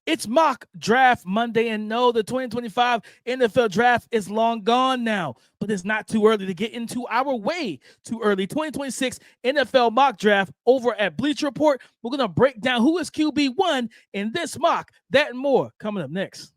It's mock draft Monday, and no, the 2025 NFL draft is long gone now, but it's not too early to get into our way too early 2026 NFL mock draft over at Bleacher Report. We're going to break down who is QB1 in this mock, that and more coming up next.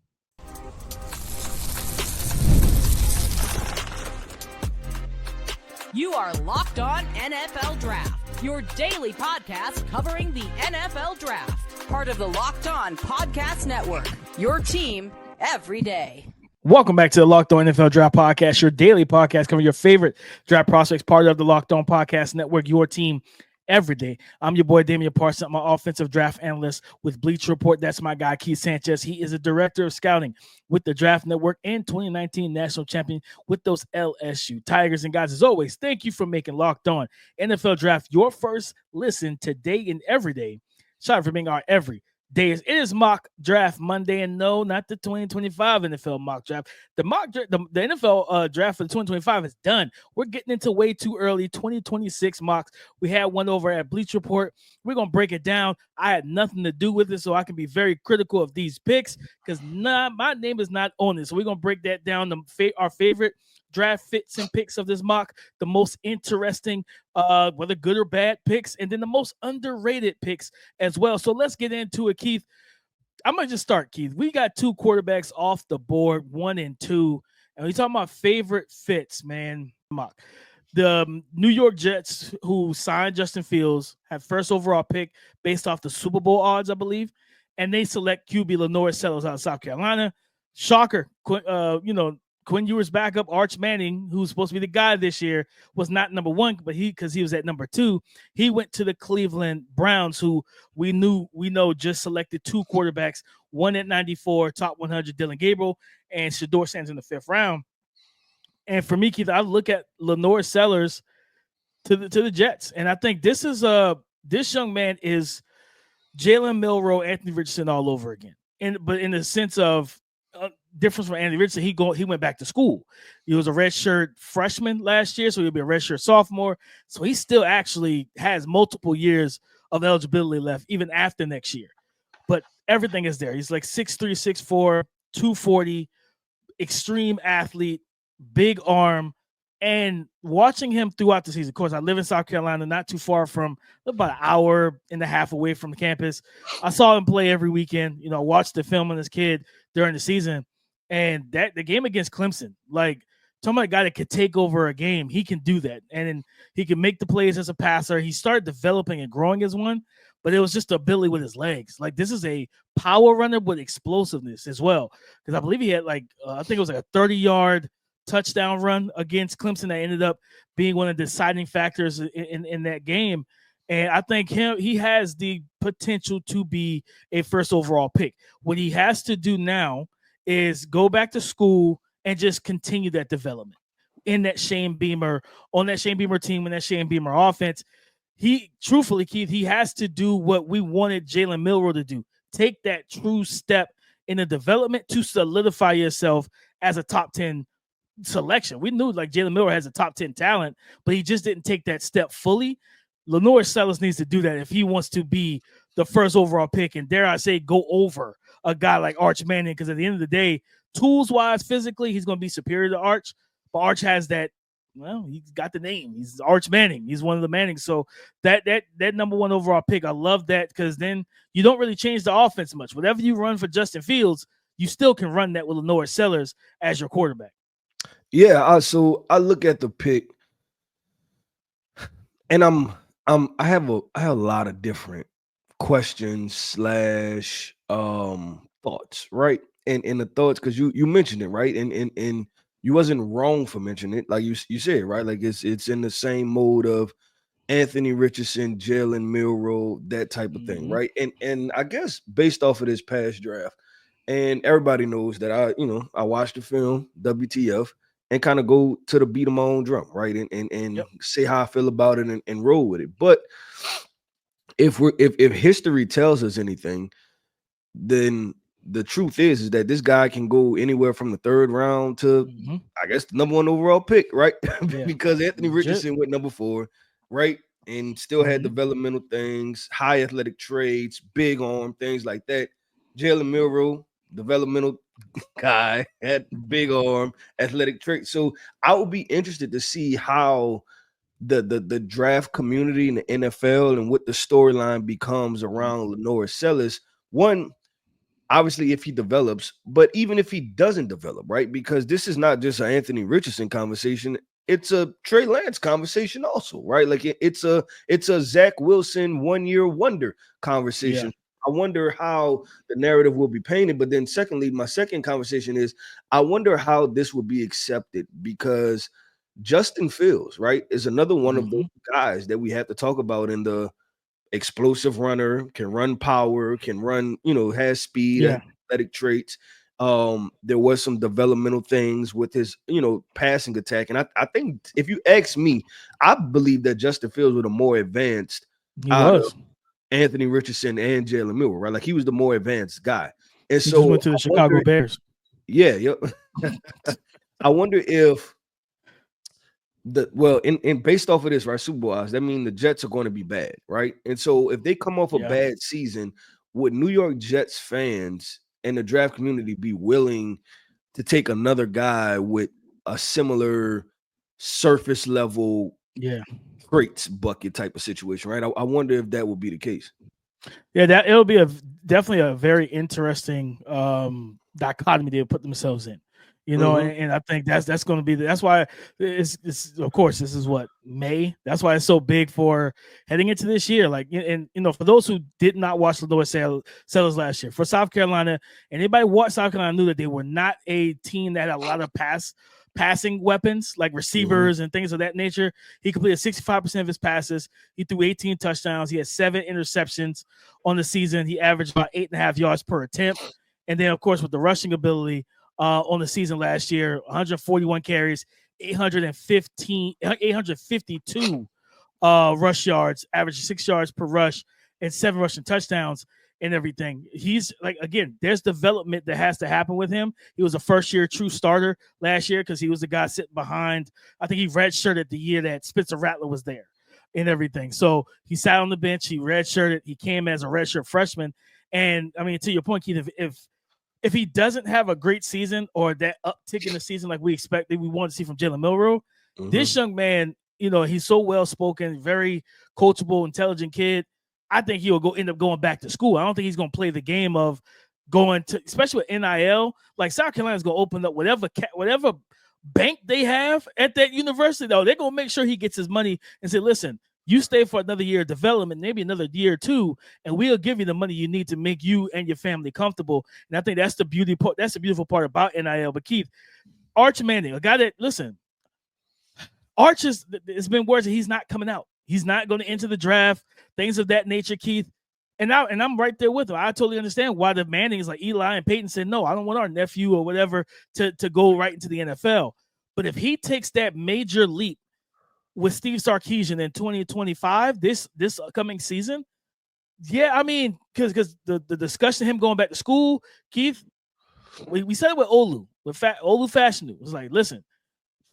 You are Locked On NFL Draft, your daily podcast covering the NFL Draft. Part of the Locked On Podcast Network, your team every day. Welcome back to the Locked On NFL Draft Podcast, your daily podcast covering your favorite draft prospects, part of the Locked On Podcast Network, your team every day. I'm your boy, Damian, Parson, I'm an offensive draft analyst with Bleacher Report. That's my guy, Keith Sanchez. He is a director of scouting with the Draft Network and 2019 national champion with those LSU Tigers. And guys, as always, thank you for making Locked On NFL Draft your first listen today and every day. Shout out for being our every day. It is mock draft Monday, and no, not the 2025 NFL mock draft. The NFL draft for the 2025 is done. We're getting into way too early 2026 mocks. We had one over at Bleach Report. We're gonna break it down. I had nothing to do with it, so I can be very critical of these picks because my name is not on it. So we're gonna break that down. Our favorite draft fits and picks of this mock, the most interesting, whether good or bad picks, and then the most underrated picks as well. So let's get into it, Keith. I'm gonna just start, Keith. We got two quarterbacks off the board, 1 and 2, and we talking about favorite fits, man. Mock. The New York Jets, who signed Justin Fields, have first overall pick based off the Super Bowl odds, I believe, and they select QB LaNorris Sellers out of South Carolina. Shocker, Quinn Ewers' backup, Arch Manning, who's supposed to be the guy this year, was not number 1, but because he was at number 2, he went to the Cleveland Browns, who we know just selected 2 quarterbacks, one at 94, top 100, Dylan Gabriel, and Shedeur Sanders in the 5th round. And for me, Keith, I look at LaNorris Sellers to the Jets, and I think this young man is Jalen Milroe, Anthony Richardson all over again, but in the sense of difference from Andy Richardson, he went back to school. He was a redshirt freshman last year, so he'll be a redshirt sophomore. So he still actually has multiple years of eligibility left, even after next year. But everything is there. He's like 6'3", 6'4", 240, extreme athlete, big arm. And watching him throughout the season, of course, I live in South Carolina, not too far from, about an hour and a half away from the campus. I saw him play every weekend. Watched the film on this kid during the season. And the game against Clemson, like, talking about a guy that could take over a game, he can do that. And he can make the plays as a passer. He started developing and growing as one, but it was just the ability with his legs. Like, this is a power runner with explosiveness as well. Because I believe he had, I think it was like a 30-yard touchdown run against Clemson that ended up being one of the deciding factors in that game. And I think he has the potential to be a first overall pick. What he has to do now is go back to school and just continue that development in that Shane Beamer, on that Shane Beamer team, in that Shane Beamer offense. Truthfully, Keith, he has to do what we wanted Jalen Milroe to do. Take that true step in the development to solidify yourself as a top 10 selection. We knew Jalen Milroe has a top 10 talent, but he just didn't take that step fully. LaNorris Sellers needs to do that if he wants to be the first overall pick, and dare I say, go over a guy like Arch Manning, because at the end of the day, tools-wise, physically, he's going to be superior to Arch, but Arch has that, he's got the name. He's Arch Manning. He's one of the Mannings. So that number 1 overall pick, I love that, because then you don't really change the offense much. Whatever you run for Justin Fields, you still can run that with LaNorris Sellers as your quarterback. Yeah, so I look at the pick, and I have a lot of different questions / thoughts, right? And the thoughts, because you mentioned it, right? And you wasn't wrong for mentioning it, like you said, right? Like it's in the same mode of Anthony Richardson, Jalen Milroe, that type of thing, right? And I guess based off of this past draft, and everybody knows that I watched the film WTF and kind of go to the beat of my own drum, right? And say how I feel about it and roll with it. But if history tells us anything, then the truth is that this guy can go anywhere from the 3rd round to I guess the number 1 overall pick, right? Because Anthony Richardson went number 4, right? And still had developmental things, high athletic traits, big arm, things like that. Jalen Milroe, developmental guy, had big arm, athletic traits. So I would be interested to see how the draft community in the NFL and what the storyline becomes around LaNorris Sellers. One, obviously, if he develops, but even if he doesn't develop, right? Because this is not just an Anthony Richardson conversation. It's a Trey Lance conversation also, right? Like it's a Zach Wilson 1-year wonder conversation. Yeah. I wonder how the narrative will be painted. But then secondly, my second conversation is I wonder how this will be accepted because Justin Fields, right, is another one of those guys that we have to talk about in the explosive runner, can run power, can run, has speed, has athletic traits. There was some developmental things with his, passing attack. And I think if you ask me, I believe that Justin Fields was the more advanced out of Anthony Richardson and Jalen Milroe, right? Like he was the more advanced guy. And he so just went to the Chicago Bears. Yeah, yep. I wonder if in based off of this, right, Super Bowl odds, that means the Jets are going to be bad, right? And so if they come off a bad season, would New York Jets fans and the draft community be willing to take another guy with a similar surface level traits bucket type of situation, right? I wonder if that would be the case. Yeah, that it'll be definitely a very interesting dichotomy they put themselves in. And I think that's going to be that's why it's of course this is what May. That's why it's so big for heading into this year. Like, and for those who did not watch LaNorris Sellers last year, for South Carolina, anybody watched South Carolina knew that they were not a team that had a lot of passing weapons like receivers and things of that nature. He completed 65% of his passes. He threw 18 touchdowns. He had 7 interceptions on the season. He averaged about 8.5 yards per attempt. And then, of course, with the rushing ability on the season last year, 141 carries, 852 rush yards, averaging 6 yards per rush, and 7 rushing touchdowns and everything. He's like, again, there's development that has to happen with him. He was a first-year true starter last year because he was the guy sitting behind. I think he redshirted the year that Spencer Rattler was there and everything. So he sat on the bench. He redshirted. He came as a redshirt freshman. And, I mean, to your point, Keith, if he doesn't have a great season or that uptick in the season like we expected, we want to see from Jalen Milroe, this young man, he's so well-spoken, very coachable, intelligent kid. I think he'll end up going back to school. I don't think he's going to play the game of going to, especially with NIL. Like South Carolina's going to open up whatever bank they have at that university, though. They're going to make sure he gets his money and say, listen, you stay for another year of development, maybe another year or two, and we'll give you the money you need to make you and your family comfortable. And I think that's the beautiful part about NIL. But Keith, Arch Manning, a guy that, listen, Arch it's been words that he's not coming out. He's not going to enter the draft, things of that nature, Keith. And I'm right there with him. I totally understand why the Mannings like Eli and Peyton said, no, I don't want our nephew or whatever to go right into the NFL. But if he takes that major leap with Steve Sarkisian in 2025, this upcoming season, I mean, because the discussion of him going back to school, Keith, we said it with Olu Fashanu. It was like, listen,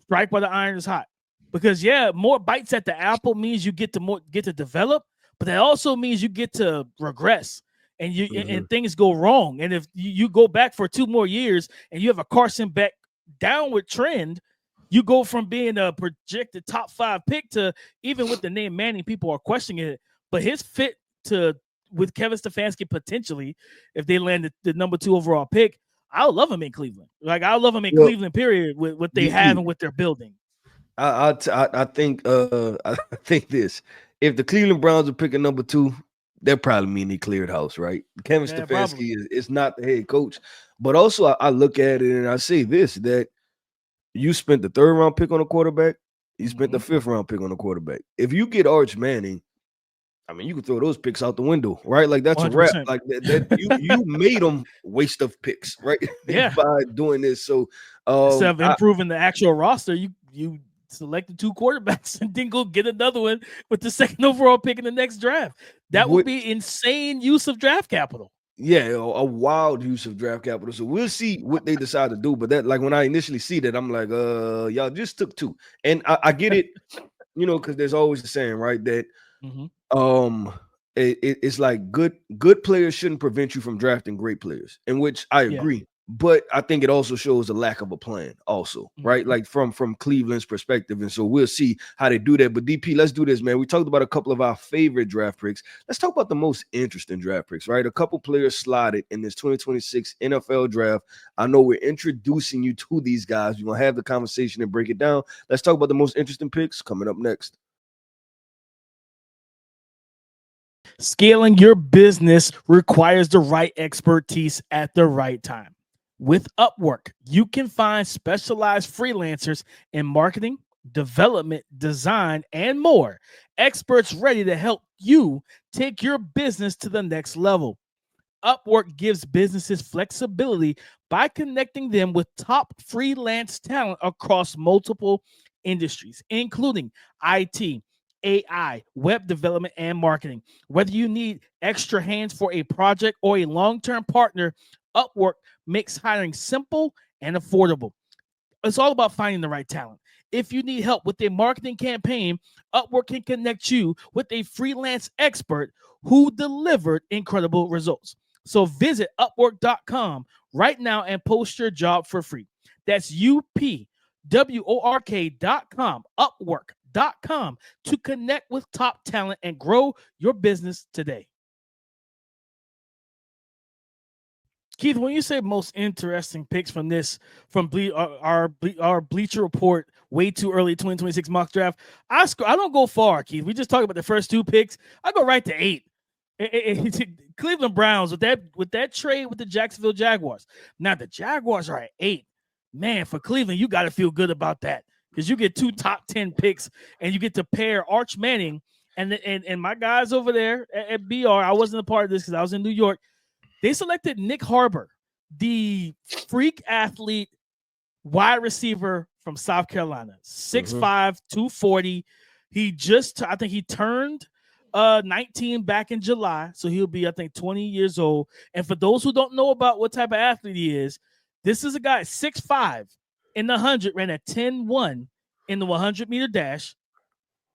strike while the iron is hot. Because more bites at the apple means you get to develop, but that also means you get to regress and and things go wrong. And if you go back for 2 more years and you have a Carson Beck downward trend, you go from being a projected top 5 pick to, even with the name Manning, people are questioning it. But his fit with Kevin Stefanski potentially, if they land the number 2 overall pick, I'll love him in Cleveland. Like I'll love him in Cleveland, period, with what they have and what they're building. I think this. If the Cleveland Browns are picking number 2, that probably mean he cleared house, right? Kevin Stefanski is not the head coach. But also I look at it and I say this, that you spent the 3rd round pick on a quarterback, you spent the 5th round pick on a quarterback. If you get Arch Manning, I mean, you can throw those picks out the window, right? Like that's 100%. A wrap. Like that you made them waste of picks, right? By doing this. So instead of improving the actual roster, you selected 2 quarterbacks and then go get another one with the 2nd overall pick in the next draft. That would be insane use of draft capital. Yeah, a wild use of draft capital. So we'll see what they decide to do. But that, like when I initially see that, I'm like, y'all just took 2. And I get it, because there's always the saying, right? That it's like good players shouldn't prevent you from drafting great players, in which I agree. But I think it also shows a lack of a plan also, right? Like from Cleveland's perspective. And so we'll see how they do that. But DP, let's do this, man. We talked about a couple of our favorite draft picks. Let's talk about the most interesting draft picks, right? A couple players slotted in this 2026 NFL draft. I know we're introducing you to these guys. We're going to have the conversation and break it down. Let's talk about the most interesting picks coming up next. Scaling your business requires the right expertise at the right time. With Upwork, you can find specialized freelancers in marketing, development, design, and more. Experts ready to help you take your business to the next level. Upwork gives businesses flexibility by connecting them with top freelance talent across multiple industries, including IT, AI, web development, and marketing. Whether you need extra hands for a project or a long-term partner, Upwork makes hiring simple and affordable. It's all about finding the right talent. If you need help with a marketing campaign, Upwork can connect you with a freelance expert who delivered incredible results. So visit Upwork.com right now and post your job for free. That's UPWORK.com, Upwork.com, to connect with top talent and grow your business today. Keith, when you say most interesting picks from our Bleacher Report way too early 2026 mock draft, I don't go far, Keith. We just talked about the first two picks. I go right to 8. Cleveland Browns with that trade with the Jacksonville Jaguars. Now the Jaguars are at 8. Man, for Cleveland, you got to feel good about that because you get 2 top 10 picks and you get to pair Arch Manning and my guys over there at BR. I wasn't a part of this because I was in New York. They selected Nick Harbor, the freak athlete wide receiver from South Carolina, 6'5", 240. I think he turned 19 back in July, so he'll be, I think, 20 years old. And for those who don't know about what type of athlete he is, this is a guy 6'5" in the 100, ran a 10-1 in the 100-meter dash.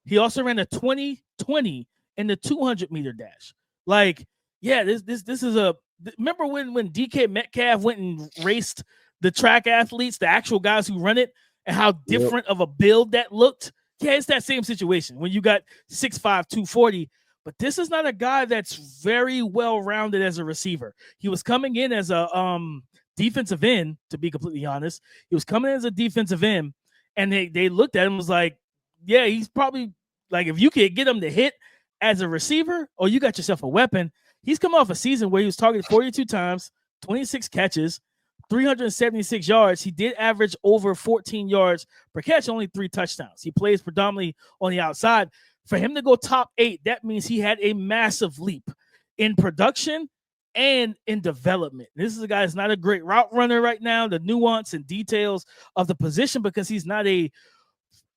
He also ran a 20-20 in the 200-meter dash. Like, yeah, this is a. Remember when DK Metcalf went and raced the track athletes, the actual guys who run it, and how different of a build that looked? Yeah, it's that same situation when you got 6'5", 240. But this is not a guy that's very well-rounded as a receiver. He was coming in as a defensive end, to be completely honest. He was coming in as a defensive end, and they looked at him and was like, yeah, he's probably, like, if you could get him to hit as a receiver, or you got yourself a weapon. He's come off a season where he was targeted 42 times, 26 catches, 376 yards. He did average over 14 yards per catch, only 3 touchdowns. He plays predominantly on the outside. For him to go top 8, that means he had a massive leap in production and in development. This is a guy that's not a great route runner right now. The nuance and details of the position, because he's not a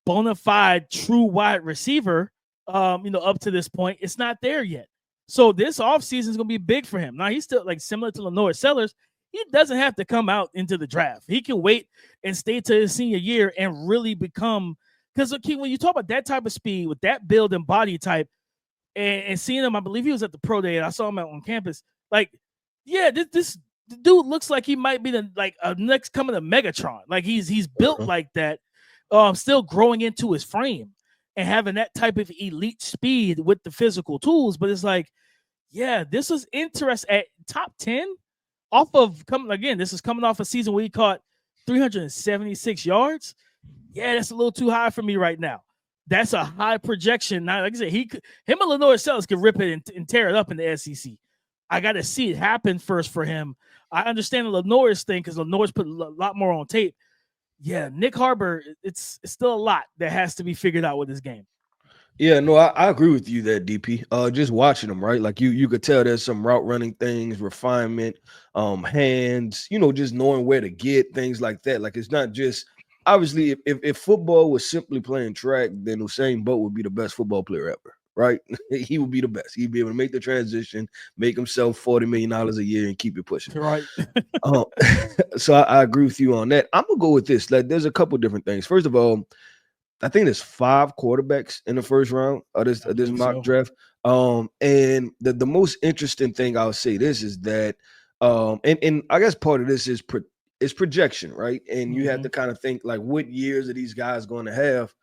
bona fide true wide receiver, up to this point, it's not there yet. So this offseason is going to be big for him. Now, he's still, like, similar to LaNorris Sellers. He doesn't have to come out into the draft. He can wait and stay to his senior year and really become – because, when you talk about that type of speed with that build and body type and seeing him, I believe he was at the pro day and I saw him out on campus. Like, yeah, this dude looks like he might be the next coming of Megatron. Like, he's built like that, still growing into his frame and having that type of elite speed with the physical tools. But it's like, yeah, this is interesting at top 10 this is coming off a season where he caught 376 yards. Yeah, that's a little too high for me right now. That's a high projection. Now, like I said, him and LaNorris Sellers could rip it and tear it up in the SEC. I got to see it happen first for him. I understand the LaNorris thing because LaNorris put a lot more on tape. Yeah, Nick Harbor, it's still a lot that has to be figured out with this game. Yeah, no, I agree with you there, DP. Just watching him, right? Like you could tell there's some route running things, refinement, hands, just knowing where to get, things like that. Like, it's not just obviously if football was simply playing track, then Usain Bolt would be the best football player ever, right? He would be the best. He'd be able to make the transition, make himself $40 million a year and keep it pushing. Right. So I agree with you on that. I'm gonna go with this. Like, there's a couple different things. First of all, I think there's 5 quarterbacks in the first round of this mock draft. And the most interesting thing I'll say this is that, and I guess part of this is projection, right? And you have to kind of think like, what years are these guys going to have?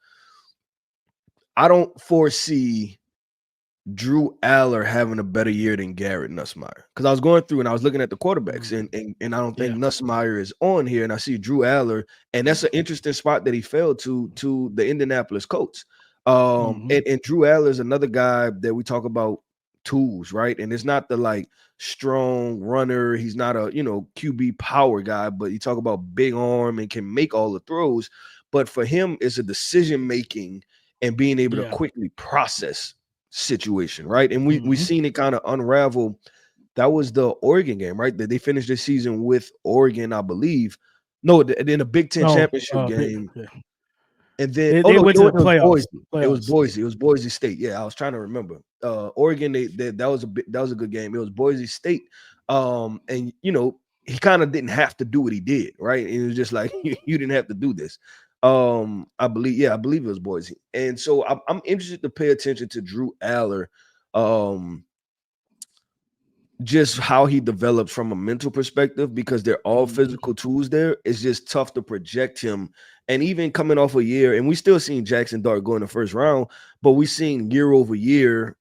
I don't foresee Drew Allar having a better year than Garrett Nussmeier, because I was going through and I was looking at the quarterbacks, and I don't think Nussmeier is on here, and I see Drew Allar, and that's an interesting spot that he fell to the Indianapolis Colts. And Drew Allar is another guy that we talk about tools, right? And it's not the like strong runner. He's not a QB power guy, but you talk about big arm and can make all the throws. But for him, it's a decision making and being able to quickly process situation, right? And we seen it kind of unravel. That was the Oregon game, right? That they finished the season with Oregon, I believe. No, in a Big Ten championship game. And then they went to the playoffs. It was Boise. It was Boise State. Yeah, I was trying to remember. Oregon, that was a good game. It was Boise State. And he kind of didn't have to do what he did, right? It was just like you didn't have to do this. I believe it was Boise. And so I'm interested to pay attention to Drew Allar, just how he develops from a mental perspective, because they're all physical tools there. It's just tough to project him. And even coming off a year, and we still seen Jackson Dart go in the first round, but we seen year over year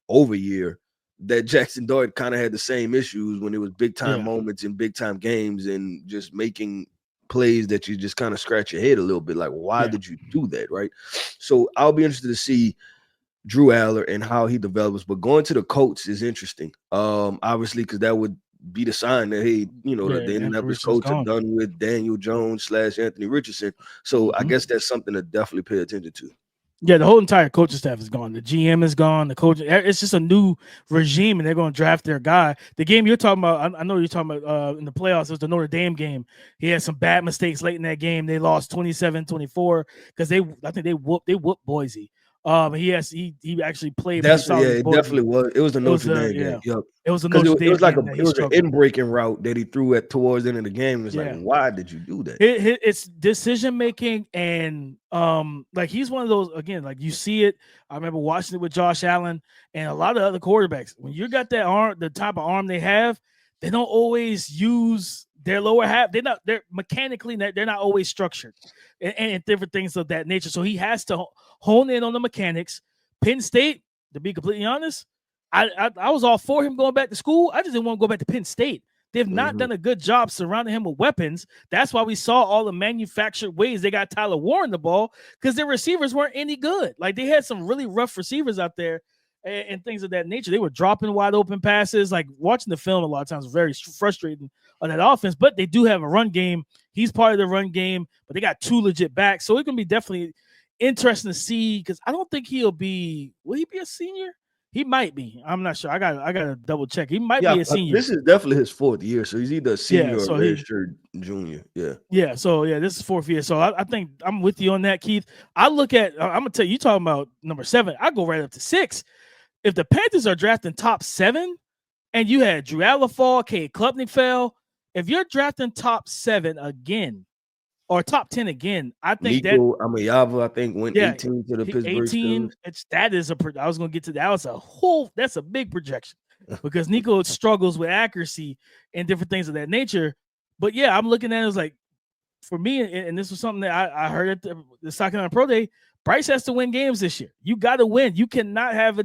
that Jackson Dart kind of had the same issues when it was big time moments in big time games and just making plays that you just kind of scratch your head a little bit, like, why did you do that, right? So I'll be interested to see Drew Allar and how he develops. But going to the Colts is interesting, obviously, because that would be the sign that, hey, the Indianapolis Colts are done with Daniel Jones / Anthony Richardson. So I guess that's something to definitely pay attention to. Yeah, the whole entire coaching staff is gone. The GM is gone. The coach, it's just a new regime, and they're going to draft their guy. The game you're talking about, I know you're talking about in the playoffs, it was the Notre Dame game. He had some bad mistakes late in that game. They lost 27-24 because I think they whooped Boise. He actually played. It definitely was. It was the Notre Dame game. Yep. It was a Notre Dame. It was an in-breaking route that he threw at towards the end of the game. It was like, why did you do that? It's decision making, and like he's one of those, again, like you see it. I remember watching it with Josh Allen and a lot of other quarterbacks. When you got that arm, the type of arm they have, they don't always use their lower half. They're mechanically, they're not always structured and different things of that nature. So he has to hone in on the mechanics. Penn State, to be completely honest, I was all for him going back to school. I just didn't want to go back to Penn State. They've not done a good job surrounding him with weapons. That's why we saw all the manufactured ways they got Tyler Warren the ball, because their receivers weren't any good. Like, they had some really rough receivers out there and things of that nature. They were dropping wide open passes. Like, watching the film a lot of times was very frustrating on that offense, but they do have a run game. He's part of the run game, but they got two legit backs. So it can be definitely interesting to see, because I don't think will he be a senior? He might be. I'm not sure. I gotta double check. He might be a senior. This is definitely his fourth year, so he's either a senior or registered junior. Yeah. So this is fourth year. So I think I'm with you on that, Keith. I'm gonna tell you, talking about number 7. I go right up to 6. If the Panthers are drafting top 7, and you had Drew Allar fall, Cade Klubnik fell, if you're drafting top 7 again, or top 10 again, I think Nico Amiyava, I think, went 18 to the Pittsburgh 18. Steelers. I was going to get to that. That's a big projection, because Nico struggles with accuracy and different things of that nature. But yeah, I'm looking at it as like, for me, and this was something that I heard at the Stockton on Pro Day, Bryce has to win games this year. You got to win. You cannot have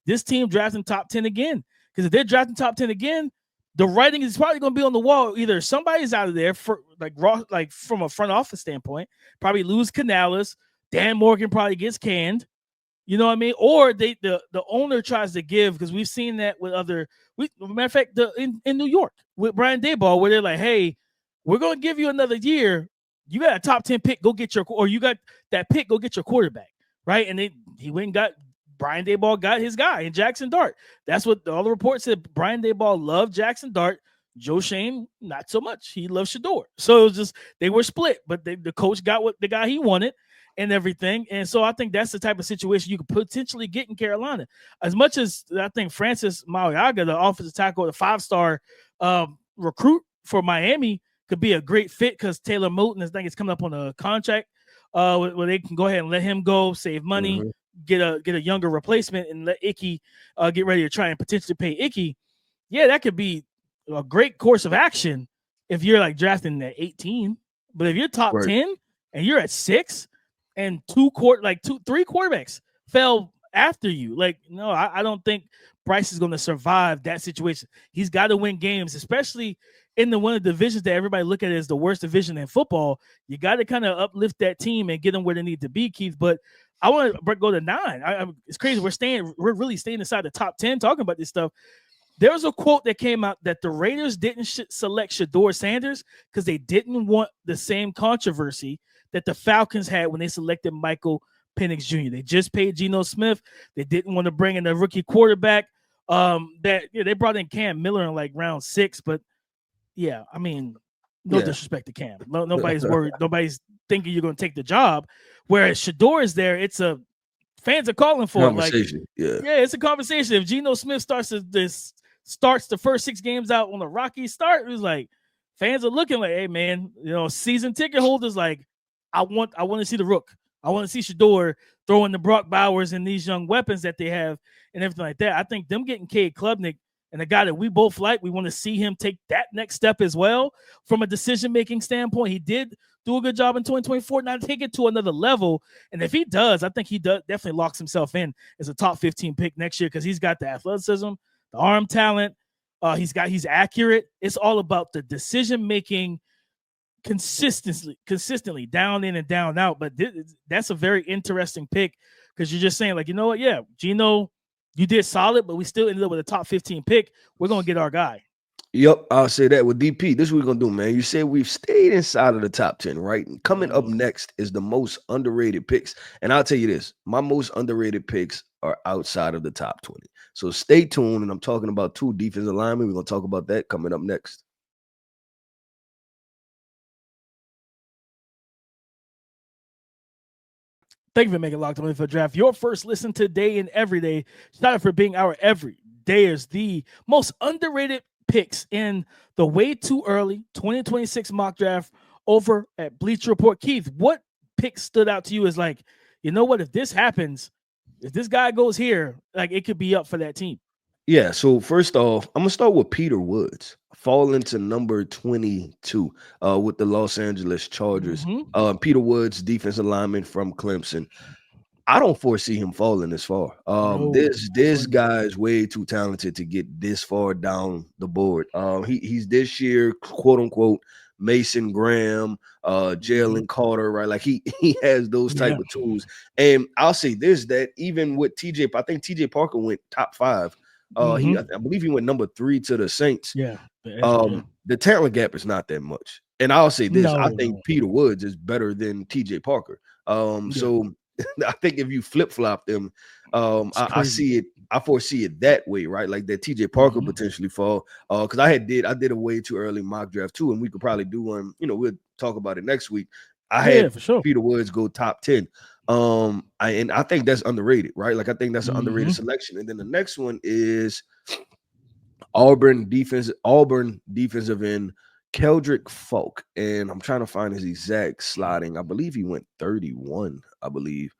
this team drafting top 10 again, because if they're drafting top 10 again, the writing is probably going to be on the wall. Either somebody's out of there like from a front office standpoint, probably lose Canales. Dan Morgan probably gets canned. You know what I mean? Or the owner tries to give, because we've seen that with matter of fact, in New York with Brian Daboll, where they're like, hey, we're going to give you another year. You got a top 10 pick, go get you got that pick, go get your quarterback, right? And he went and got Brian Daboll, got his guy in Jackson Dart. That's what all the reports said. Brian Daboll loved Jackson Dart. Joe Shane, not so much. He loved Shador. So it was just, they were split, but the coach got what the guy he wanted and everything. And so I think that's the type of situation you could potentially get in Carolina. As much as I think Francis Mauiaga, the offensive tackle, the 5-star recruit for Miami, could be a great fit, because Taylor Moton, I think, is coming up on a contract where they can go ahead and let him go, save money. get a younger replacement and let Icky get ready to try and potentially pay Icky, yeah, that could be a great course of action if you're like drafting at 18. But if you're top 10 and you're at 6 and three quarterbacks fell after you, like, no, I don't think Bryce is going to survive that situation. He's got to win games, especially in one of the divisions that everybody look at as the worst division in football. You got to kind of uplift that team and get them where they need to be, Keith. But I want to go to 9. It's crazy. We're really staying inside the top 10 talking about this stuff. There was a quote that came out that the Raiders didn't select Shedeur Sanders because they didn't want the same controversy that the Falcons had when they selected Michael Penix Jr. They just paid Geno Smith. They didn't want to bring in a rookie quarterback. They brought in Cam Miller in like round 6, but yeah, I mean, no disrespect to Cam. Nobody's worried. Nobody's thinking you're going to take the job. Whereas Shedeur is there, fans are calling for conversation. It's a conversation. If Geno Smith starts the first 6 games out on a rocky start, it was like fans are looking like, hey man, season ticket holders like, I want to see the Rook. I want to see Shedeur throwing the Brock Bowers and these young weapons that they have and everything like that. I think them getting Cade Klubnik and a guy that we both like, we want to see him take that next step as well from a decision-making standpoint. He did do a good job in 2024, now take it to another level. And if he does, I think he definitely locks himself in as a top 15 pick next year because he's got the athleticism, the arm talent. He's accurate. It's all about the decision-making consistently down in and down out. But that's a very interesting pick because you're just saying like, you know what? Yeah, Geno, you did solid, but we still ended up with a top 15 pick. We're going to get our guy. Yep, I'll say that with DP. This is what we're going to do, man. You said we've stayed inside of the top 10, right? And coming up next is the most underrated picks. And I'll tell you this, my most underrated picks are outside of the top 20. So stay tuned, and I'm talking about 2 defensive linemen. We're going to talk about that coming up next. Thank you for making Locked On NFL Draft your first listen today and every day. Shout out for being our everydayers. The most underrated picks in the way too early 2026 mock draft over at Bleacher Report. Keith, what pick stood out to you as like, you know what, if this happens, if this guy goes here, like it could be up for that team? Yeah, so first off, I'm going to start with Peter Woods, falling to number 22 with the Los Angeles Chargers. Peter Woods, defensive lineman from Clemson. I don't foresee him falling this far. This guy is way too talented to get this far down the board. He's this year, quote unquote, Mason Graham, Jalen Carter, right? Like he has those type of tools. And I'll say this, that even with TJ, I think TJ Parker went top 5. I believe he went number 3 to the Saints. The talent gap is not that much. And I'll say this, I think Peter Woods is better than TJ Parker. So I think if you flip-flop them, I see it. I foresee it that way, right? Like that TJ Parker potentially fall. Because I did a way too early mock draft too, and we could probably do one. We'll talk about it next week. I had for sure Peter Woods go top 10. And I think that's underrated, right? Like I think that's an underrated selection. And then the next one is Auburn defensive end Keldric Faulk. And I'm trying to find his exact sliding. I believe he went 31. I believe.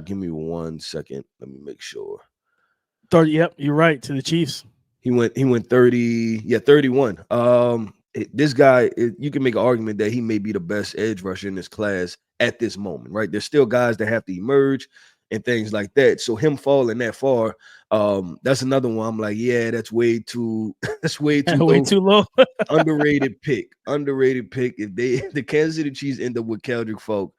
Give me 1 second. Let me make sure. 30. Yep, you're right. To the Chiefs. He went 30. Yeah, 31. This guy, you can make an argument that he may be the best edge rusher in this class at this moment, right? There's still guys that have to emerge and things like that. So him falling that far, that's another one. I'm like, yeah, that's way too low. Underrated pick. If the Kansas City Chiefs end up with Keldric Faulk,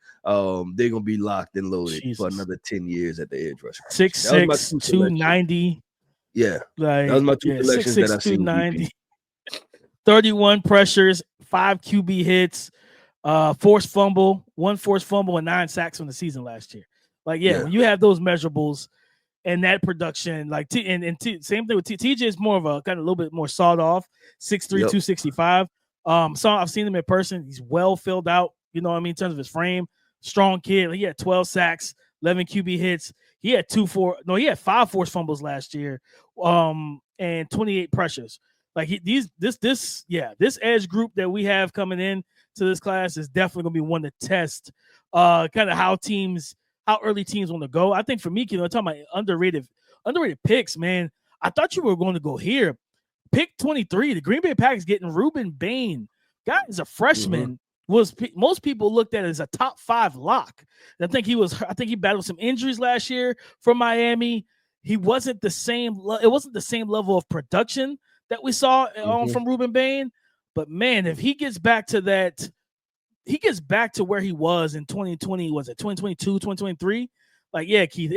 they're gonna be locked and loaded for another 10 years at the edge rusher. 6'6", 290. Yeah, that was my 2 selections 6'6", that I seen. 290. 31 pressures, 5 QB hits, forced fumble, 1 forced fumble, and 9 sacks from the season last year. Like, when you have those measurables and that production, like, same thing with TJ is more of a kind of a little bit more sawed off, 6'3", 265. So I've seen him in person. He's well filled out, you know what I mean, in terms of his frame. Strong kid. He had 12 sacks, 11 QB hits. He had 5 forced fumbles last year, and 28 pressures. Like this edge group that we have coming in to this class is definitely gonna be one to test kind of how how early teams want to go. I think for me, I'm talking about underrated picks, man. I thought you were going to go here. Pick 23, the Green Bay Packers getting Ruben Bain. Guy is a freshman. Most people looked at it as a top 5 lock. And I think he battled some injuries last year from Miami. He wasn't the same. It wasn't the same level of production that we saw from Ruben Bain. But man, if he gets back to that, he gets back to where he was in 2020. Was it 2022, 2023? Like, yeah, Keith,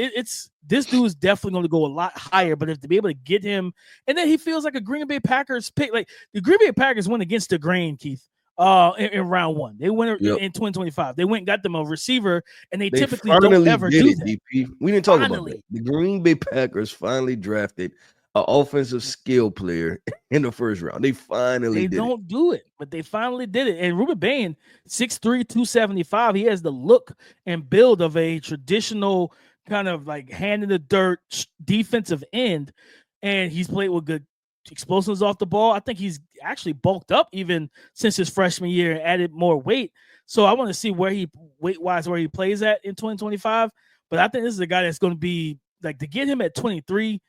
this dude's definitely going to go a lot higher. But if to be able to get him, and then he feels like a Green Bay Packers pick. Like the Green Bay Packers went against the grain, Keith. In round 1, they went in 2025. They went and got them a receiver, and they typically don't ever do that. DP. We didn't talk about that. The Green Bay Packers finally drafted an offensive skill player in the first round. They don't do it, but they finally did it. And Ruben Bain, 6'3", 275. He has the look and build of a traditional kind of like hand in the dirt defensive end, and he's played with good explosives off the ball. I think he's actually bulked up even since his freshman year and added more weight. So I want to see where he plays at in 2025. But I think this is a guy that's going to be like, to get him at 23.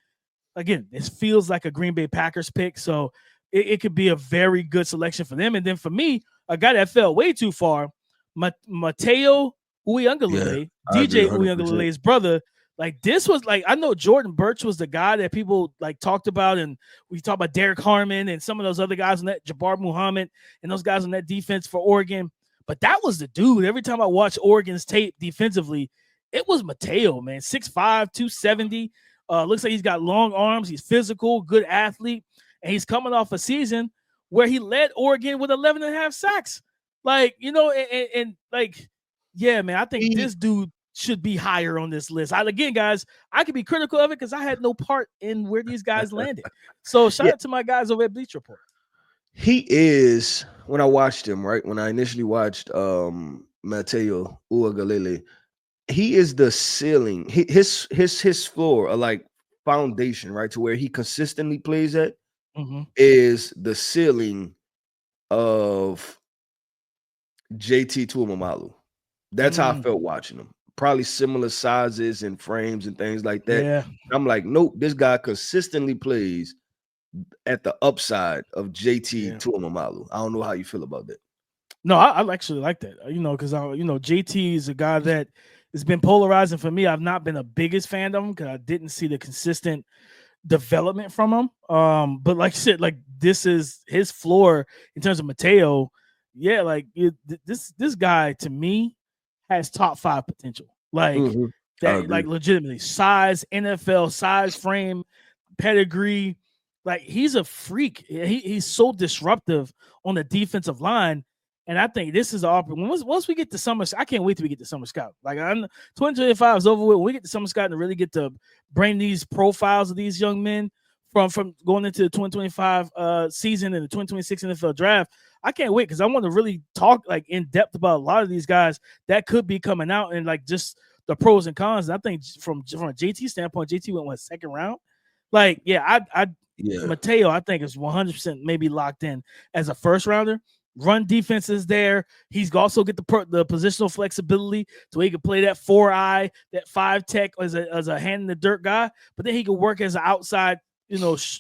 Again, this feels like a Green Bay Packers pick. So it could be a very good selection for them. And then for me, a guy that fell way too far, Mateo Uiagalelei, DJ Uiagalelei's brother. Like, this was like, I know Jordan Birch was the guy that people like talked about, and we talked about Derek Harmon and some of those other guys on that, Jabbar Muhammad and those guys on that defense for Oregon. But that was the dude. Every time I watch Oregon's tape defensively, it was Mateo, man. 6'5", 270. Looks like he's got long arms. He's physical, good athlete, and he's coming off a season where he led Oregon with 11.5 sacks. Like, and like, yeah, man, I think this dude should be higher on this list. Again, guys, I could be critical of it because I had no part in where these guys landed. So shout out to my guys over at Bleach Report. He is, when I watched him, right, when I initially watched Mateo Uiagalelei, he is the ceiling. His floor, or like foundation, right, to where he consistently plays at, is the ceiling of JT Tuimoloau. That's how I felt watching him. Probably similar sizes and frames and things like that. Yeah. I'm like, nope, this guy consistently plays at the upside of JT Tuimoloau. I don't know how you feel about that. No, I actually like that, because JT is a guy that has been polarizing for me. I've not been a biggest fan of him because I didn't see the consistent development from him. But like I said, like, this is his floor in terms of Mateo. Yeah, like this guy to me has top 5 potential. Like that, like legitimately size, NFL size, frame, pedigree. Like, he's a freak. He's so disruptive on the defensive line. And I think this is our once we get to summer. I can't wait till we get to summer scout. Like, 2025 is over with. When we get to summer scout and really get to bring these profiles of these young men from going into the 2025 season and the 2026 NFL draft. I can't wait because I want to really talk like in depth about a lot of these guys that could be coming out and like just the pros and cons. And I think from a JT standpoint, JT went second round. Like, yeah, Mateo, I think is 100% maybe locked in as a first rounder. Run defense is there. He's also get the positional flexibility so he can play that 4-eye, that 5 tech as a hand in the dirt guy. But then he can work as an outside,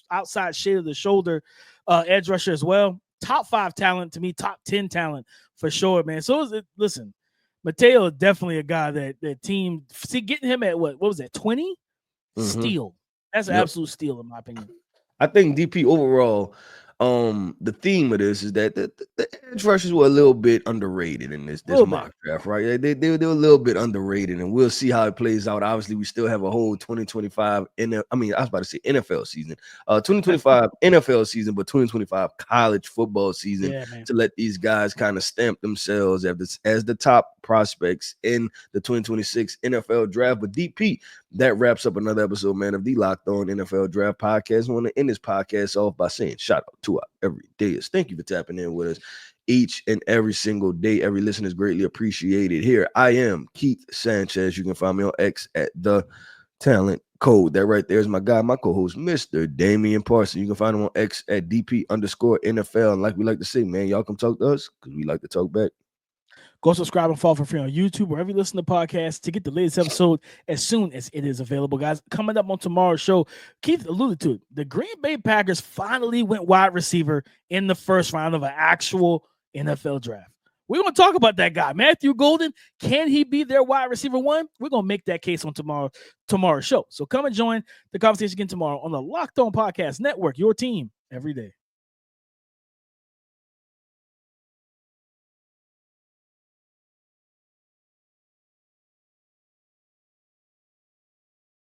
outside shade of the shoulder edge rusher as well. Top 5 talent to me, top 10 talent for sure, man. So listen, Mateo is definitely a guy that team getting him at what was that 20? Steal. That's an absolute steal in my opinion. I think DP overall, the theme of this is that the edge rushers were a little bit underrated in this mock draft, right? They were a little bit underrated, and we'll see how it plays out. Obviously, we still have a whole 2025 NFL season, 2025 NFL season, but 2025 college football season to let these guys kind of stamp themselves as the top prospects in the 2026 NFL draft. But DP, that wraps up another episode, man, of the Locked On NFL Draft Podcast. I want to end this podcast off by saying shout out to our everydayers. Thank you for tapping in with us each and every single day. Every listener is greatly appreciated. Here, I am Keith Sanchez. You can find me on X at The Talent Code. That right there is my guy, my co-host, Mr. Damian Parson. You can find him on X at DP_NFL. And like we like to say, man, y'all come talk to us because we like to talk back. Go subscribe and follow for free on YouTube, wherever you listen to podcasts, to get the latest episode as soon as it is available, guys. Coming up on tomorrow's show, Keith alluded to it. The Green Bay Packers finally went wide receiver in the first round of an actual NFL draft. We're going to talk about that guy, Matthew Golden. Can he be their wide receiver one? We're going to make that case on tomorrow's show. So come and join the conversation again tomorrow on the Locked On Podcast Network, your team every day.